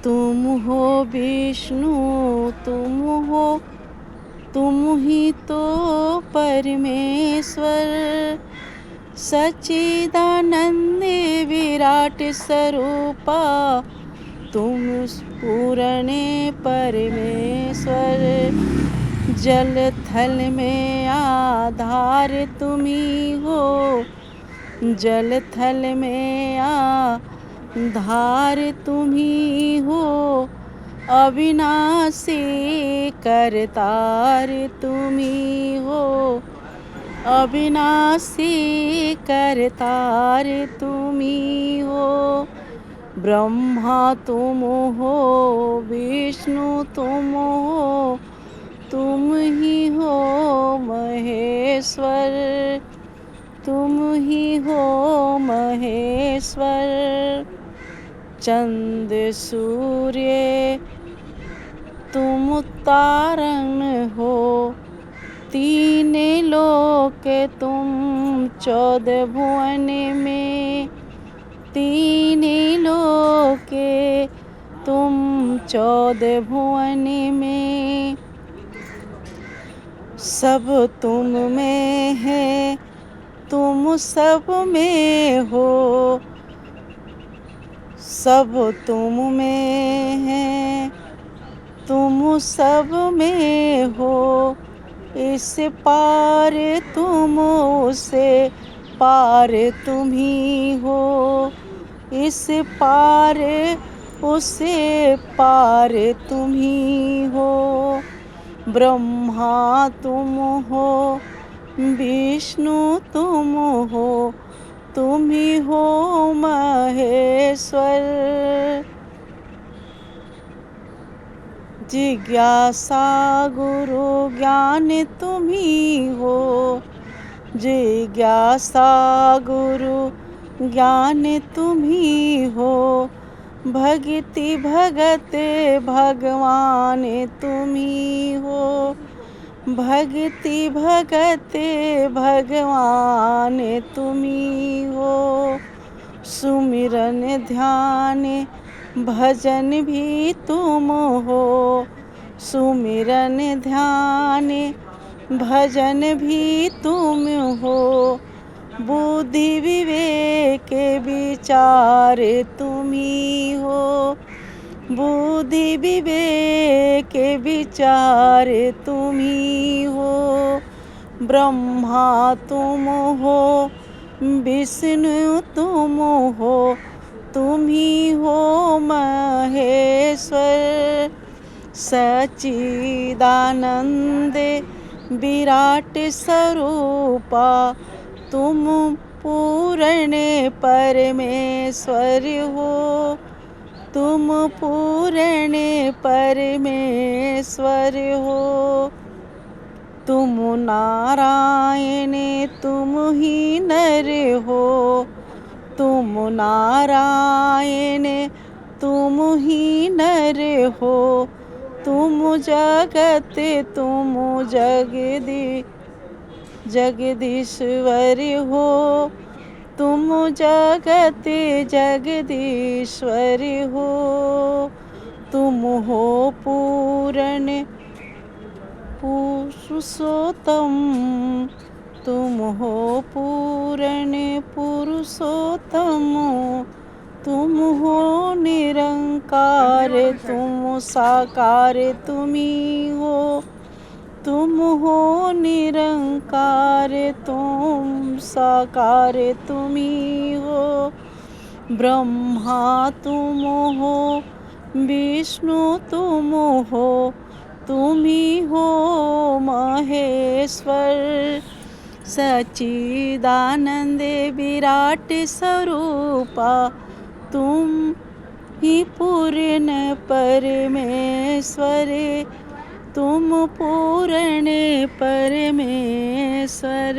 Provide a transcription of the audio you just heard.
तुम हो विष्णु, तुम हो, तुम ही तो परमेश्वर, सच्चिदानंद विराट स्वरूपा, तुम पूर्ण परमेश्वर। जल थल में आधार तुम ही हो, जल थल में आधार तुम ही हो, अविनाशी करतार तुम ही हो, अविनाशी करतार तुम ही हो। ब्रह्मा तुम हो, विष्णु तुम हो, तुम ही हो महेश्वर, तुम ही हो महेश्वर। चंद सूर्य तुम तारण हो, तीन लोक तुम 14 भुवन में, तीन लोक तुम 14 भुवन में। सब तुम में है, तुम सब में हो, सब तुम में है, तुम सब में हो। इस पार तुम, उसे पार तुम ही हो, इस पार उसे पार तुम ही हो। ब्रह्मा तुम हो, विष्णु तुम हो, तुम ही हो महेश्वर। जिज्ञासा गुरु ज्ञान तुम ही हो, जिज्ञासा गुरु ज्ञान तुम ही हो। भक्ति भगत भगवान तुम ही हो, भक्ति भगत भगवान तुम ही हो। सुमिरन ध्यान भजन भी तुम हो, सुमिरन ध्यान भजन भी तुम हो। बुद्धि विवेक विचार तुम ही हो, बुद्धि विवेक विचार तुम ही हो। ब्रह्मा तुम हो, विष्णु तुम हो, तुम ही हो महेश्वर। सच्चिदानंद विराट स्वरूपा, तुम पूर्ण परमेश्वर हो, तुम पूर्ण परमेश्वर हो। तुम नारायण तुम ही नर हो, तुम नारायण तुम ही नर हो। तुम जगत तुम जगदीश्वर हो, तुम जगत जगदीश्वर हो। तुम हो पूर्ण पुरुषोत्तम, तुम हो पूर्ण पुरुषोत्तम। तुम हो निरंकार, तुम साकार तुम ही हो, तुम हो निरंकार, तुम साकार तुम ही हो। ब्रह्मा तुम हो, विष्णु तुम हो, तुम ही हो महेश्वर। सच्चिदानंद विराट स्वरूपा, तुम ही पूर्ण परमेश्वर, तुम पूर्ण परमेश्वर।